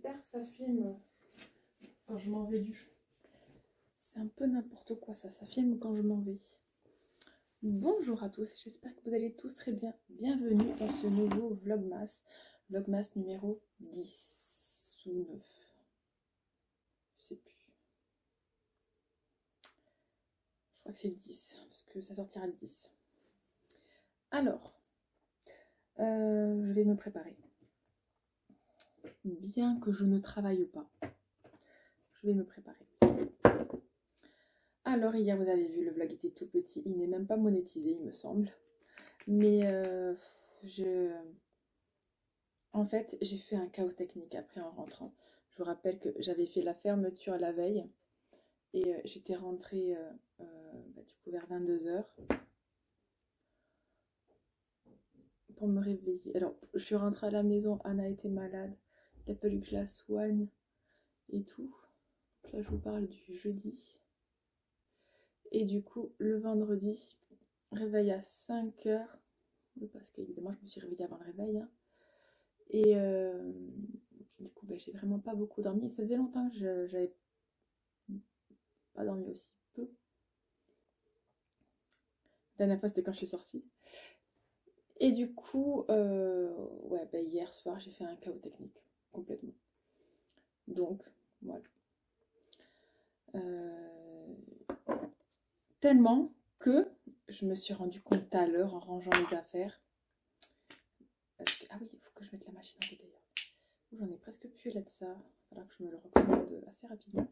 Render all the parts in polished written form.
j'espère que ça filme quand je m'en vais du... C'est un peu n'importe quoi ça filme quand je m'en vais. Bonjour à tous, j'espère que vous allez tous très bien. Bienvenue dans ce nouveau Vlogmas. Vlogmas numéro 10 ou 9. Je sais plus. Je crois que c'est le 10, parce que ça sortira le 10. Alors, je vais me préparer. Bien que je ne travaille pas, je vais me préparer. Alors hier vous avez vu, le vlog était tout petit, il n'est même pas monétisé il me semble. Mais en fait j'ai fait un chaos technique après en rentrant. Je vous rappelle que j'avais fait la fermeture la veille et j'étais rentrée du coup vers 22 h pour me réveiller. Alors je suis rentrée à la maison, Anna était malade, il a fallu que je la soigne et tout. Donc là je vous parle du jeudi. Et du coup, le vendredi, réveil à 5 h, parce qu'évidemment, je me suis réveillée avant le réveil. Hein. Et du coup, j'ai vraiment pas beaucoup dormi. Ça faisait longtemps que j'avais pas dormi aussi peu. La dernière fois, c'était quand je suis sortie. Et du coup, hier soir, j'ai fait un chaos technique, complètement. Donc, voilà. Tellement que je me suis rendu compte tout à l'heure en rangeant les affaires. Ah oui, il faut que je mette la machine en d'ailleurs. J'en ai presque plus là de ça. Il faudra que je me le recommande assez rapidement.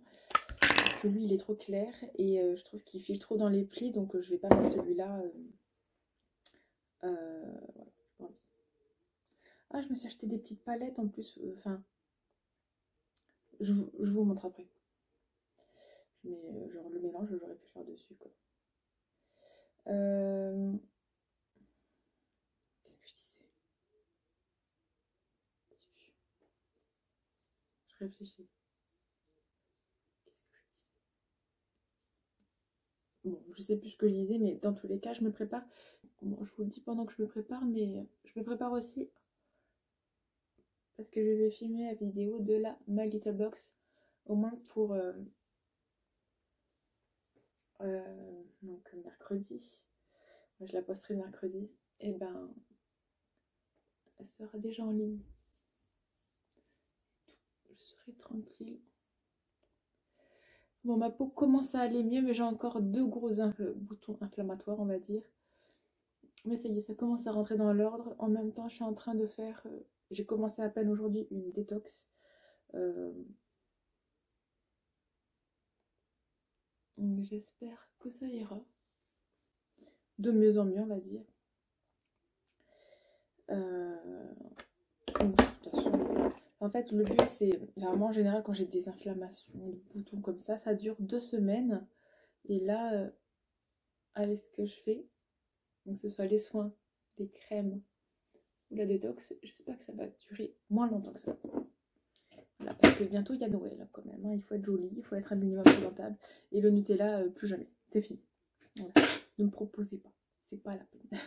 Parce que lui, il est trop clair et je trouve qu'il file trop dans les plis. Donc, je vais pas mettre celui-là. Voilà, j'ai pas envie. Ah, je me suis acheté des petites palettes en plus. Enfin, je vous montre après. Mais genre le mélange, j'aurais pu le faire dessus, quoi. Qu'est-ce que je disais? Je réfléchis. Bon, je sais plus ce que je disais, mais dans tous les cas, je me prépare. Bon, je vous le dis pendant que je me prépare, mais je me prépare aussi parce que je vais filmer la vidéo de la My Little Box, au moins pour donc mercredi. Je la posterai mercredi. Et ben, elle sera déjà en ligne. Je serai tranquille. Bon, ma peau commence à aller mieux, mais j'ai encore 2 gros boutons inflammatoires, on va dire. Mais ça y est, ça commence à rentrer dans l'ordre. En même temps, je suis en train de faire... j'ai commencé à peine aujourd'hui une détox. J'espère que ça ira. De mieux en mieux, on va dire. De toute façon, en fait, le but, c'est vraiment en général, quand j'ai des inflammations, des boutons comme ça dure 2 semaines. Et là, allez, ce que je fais, donc que ce soit les soins, les crèmes ou la détox, j'espère que ça va durer moins longtemps que ça. Voilà, parce que bientôt il y a Noël quand même, hein. Il faut être joli, il faut être un minimum présentable. Et le Nutella, plus jamais, c'est fini. Voilà. Ne me proposez pas, c'est pas la peine.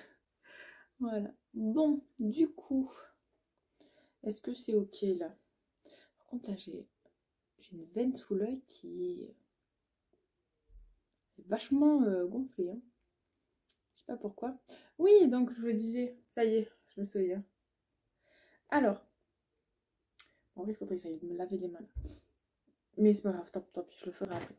Voilà. Bon, du coup, est-ce que c'est ok là? Par contre là j'ai une veine sous l'œil qui est vachement gonflée. Hein. Je sais pas pourquoi. Oui, donc je vous disais, ça y est, je me souviens. Alors, en vrai, il faudrait que j'aille me laver les mains. Mais c'est pas grave, tant pis, je le ferai après.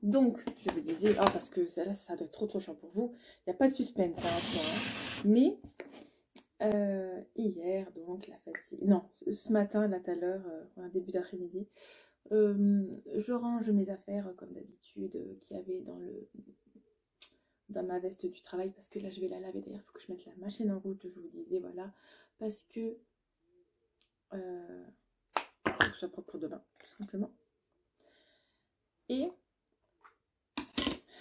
Donc, je vous disais, parce que ça, là, ça doit être trop chiant pour vous. Il n'y a pas de suspense, hein. Mais, hier, donc, la fatigue... Non, ce matin, là, tout à l'heure, un début d'après-midi, je range mes affaires, comme d'habitude, qu'il y avait dans ma veste du travail, parce que là, je vais la laver. D'ailleurs, il faut que je mette la machine en route, je vous disais, voilà. Parce que... faut que ce soit propre pour demain, tout simplement. Et...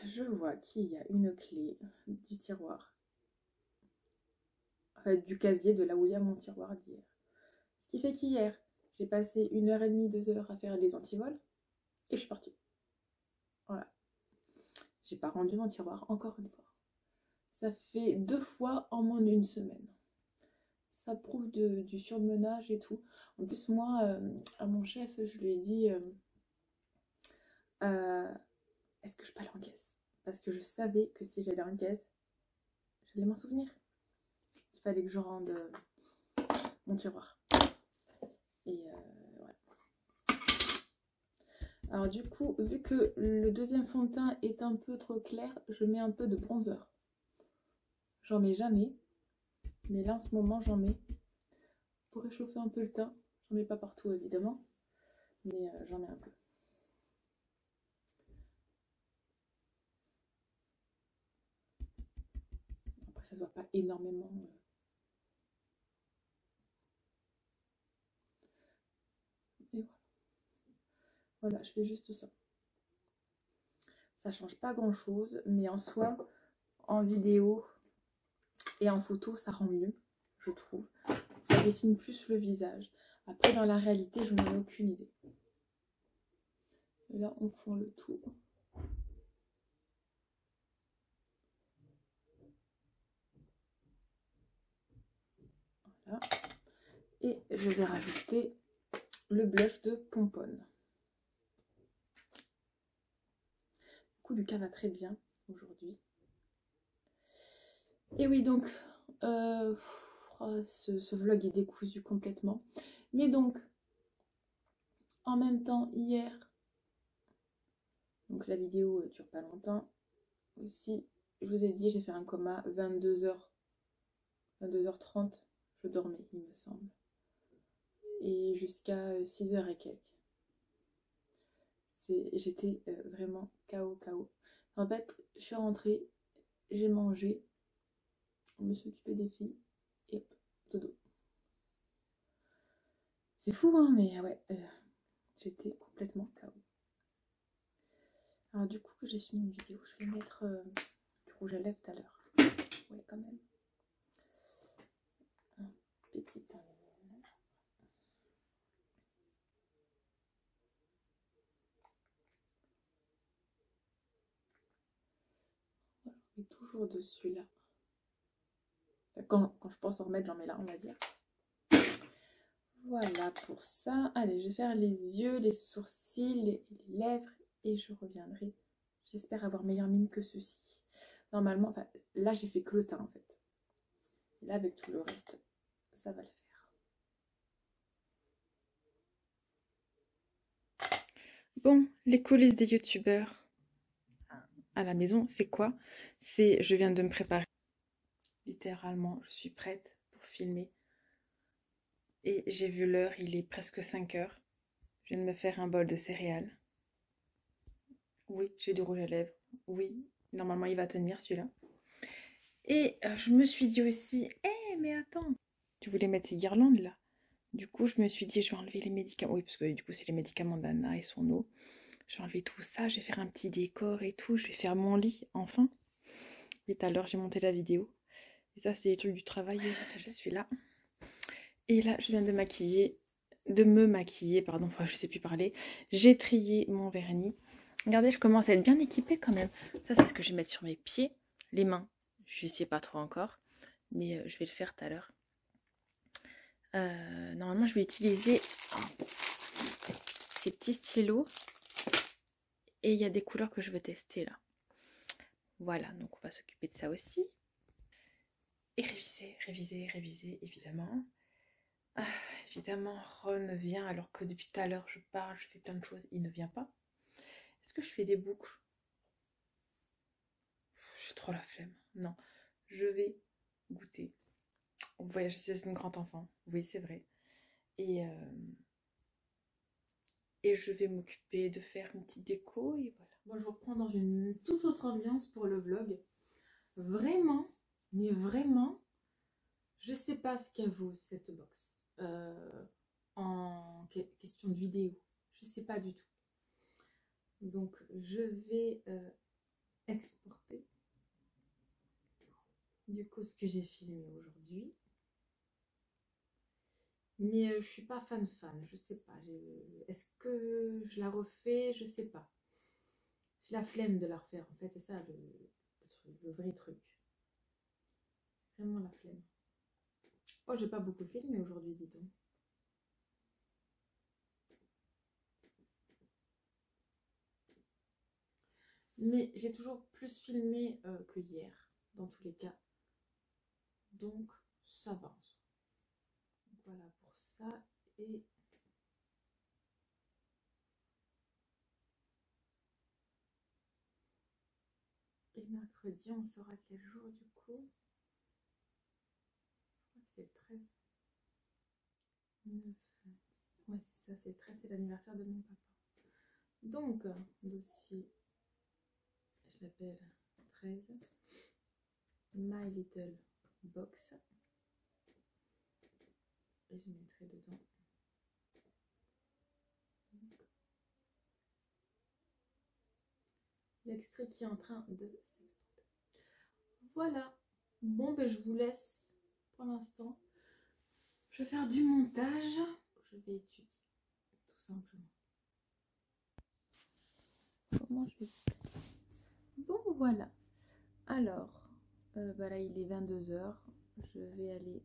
je vois qu'il y a une clé du tiroir, du casier de là où il y a mon tiroir d'hier. Ce qui fait qu'hier, j'ai passé 1h30, 2 heures à faire les antivols et je suis partie. Voilà. J'ai pas rendu mon tiroir encore une fois. Ça fait 2 fois en moins d'1 semaine. ça prouve du surmenage et tout. En plus, moi, à mon chef, je lui ai dit est-ce que je peux aller en caisse? Parce que je savais que si j'allais en caisse, j'allais m'en souvenir. Il fallait que je rende mon tiroir. Et ouais. Alors du coup, vu que le deuxième fond de teint est un peu trop clair, je mets un peu de bronzer. J'en mets jamais. Mais là, en ce moment, j'en mets. Pour réchauffer un peu le teint. J'en mets pas partout, évidemment. Mais j'en mets un peu. Après, ça se voit pas énormément. Et voilà. Voilà, je fais juste ça. Ça change pas grand chose, mais en soi, en vidéo et en photo, ça rend mieux, je trouve. Ça dessine plus le visage. Après, dans la réalité, je n'en ai aucune idée. Et là, on fond le tout. Voilà. Et je vais rajouter le blush de Pomponne. Du coup, Lucas va très bien aujourd'hui. Et oui, donc, ce vlog est décousu complètement. Mais donc, en même temps, hier, donc la vidéo dure pas longtemps. Aussi, je vous ai dit, j'ai fait un coma 22h, 22h30, je dormais, il me semble. Et jusqu'à 6h et quelques. J'étais vraiment KO. En fait, je suis rentrée, j'ai mangé, je me suis occupée des filles, et hop, dodo. C'est fou, hein, mais ouais, j'étais complètement KO. Alors du coup, que j'ai fini une vidéo, je vais mettre du rouge à lèvres tout à l'heure. Ouais, quand même. Un petit terminal. Voilà, on met toujours dessus là. Quand je pense en remettre, j'en mets là, on va dire. Voilà pour ça. Allez, je vais faire les yeux, les sourcils, les lèvres et je reviendrai. J'espère avoir meilleure mine que ceci. Normalement, enfin, là j'ai fait que le teint en fait. Et là avec tout le reste, ça va le faire. Bon, les coulisses des youtubeurs à la maison, c'est quoi? Je viens de me préparer. Littéralement, je suis prête pour filmer. Et j'ai vu l'heure, il est presque 5 heures. Je viens de me faire un bol de céréales. Oui, j'ai du rouge à lèvres. Oui, normalement il va tenir celui-là. Et je me suis dit aussi, mais attends, tu voulais mettre ces guirlandes là. Du coup, je me suis dit, je vais enlever les médicaments. Oui, parce que du coup, c'est les médicaments d'Anna et son eau. Je vais enlever tout ça, je vais faire un petit décor et tout. Je vais faire mon lit, enfin. Et tout à l'heure, j'ai monté la vidéo. Et ça, c'est les trucs du travail. Je suis là. Et là, je viens de me maquiller, pardon, enfin, je sais plus parler. J'ai trié mon vernis. Regardez, je commence à être bien équipée quand même. Ça, c'est ce que je vais mettre sur mes pieds. Les mains, je sais pas trop encore. Mais je vais le faire tout à l'heure. Normalement, je vais utiliser ces petits stylos. Et il y a des couleurs que je veux tester là. Voilà, donc on va s'occuper de ça aussi. Et réviser, évidemment. Évidemment, Ron vient alors que depuis tout à l'heure, je parle, je fais plein de choses. Il ne vient pas. Est-ce que je fais des boucles? J'ai trop la flemme. Non, je vais goûter. Vous voyez, je suis une grande enfant. Oui, c'est vrai. Et je vais m'occuper de faire une petite déco. Et voilà. Moi, je reprends dans une toute autre ambiance pour le vlog. Vraiment, mais vraiment, je sais pas ce qu'elle vaut cette box en question de vidéo. Je sais pas du tout. Donc, je vais exporter du coup ce que j'ai filmé aujourd'hui. Mais je suis pas fan, je sais pas. Est-ce que je la refais? Je sais pas. J'ai la flemme de la refaire, en fait, c'est ça le vrai truc. Vraiment la flemme. Oh, j'ai pas beaucoup filmé aujourd'hui, dis donc. Mais j'ai toujours plus filmé que hier, dans tous les cas. Donc, ça va. Voilà pour ça. Et mercredi, on saura quel jour du coup. Je crois que c'est le 13. 9, 10. Ouais, c'est ça, c'est le 13, c'est l'anniversaire de mon papa. Donc, dossier, je l'appelle 13. My Little Box. Et je mettrai dedans. L'extrait qui est en train de s'exporter. Voilà. Bon, ben je vous laisse pour l'instant. Je vais faire du montage. Je vais étudier, tout simplement. Comment je vais... Bon, voilà. Alors, bah là, il est 22h. Je vais aller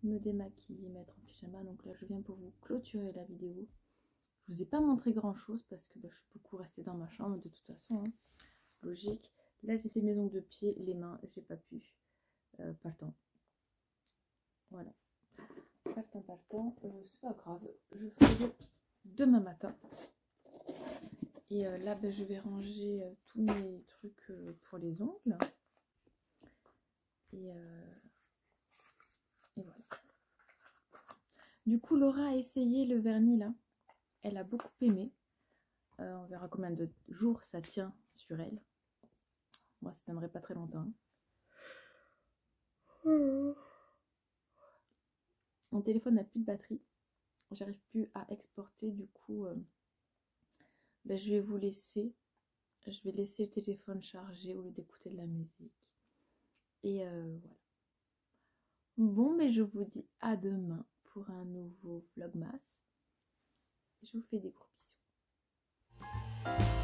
me démaquiller, mettre en pyjama. Donc là, je viens pour vous clôturer la vidéo. Je vous ai pas montré grand-chose parce que bah, je suis beaucoup restée dans ma chambre de toute façon. Hein. Logique. Là, j'ai fait mes ongles de pied, les mains, j'ai pas pu. Pas le temps. Voilà. Pas le temps. C'est pas grave. Je ferai demain matin. Et là, ben, je vais ranger tous mes trucs pour les ongles. Et voilà. Du coup, Laura a essayé le vernis là. Elle a beaucoup aimé. On verra combien de jours ça tient sur elle. Moi, ça tiendrait pas très longtemps. Mon téléphone n'a plus de batterie. J'arrive plus à exporter. Du coup, ben, je vais vous laisser. Je vais laisser le téléphone chargé au lieu d'écouter de la musique. Et voilà. Bon, mais je vous dis à demain pour un nouveau vlogmas. Je vous fais des gros bisous.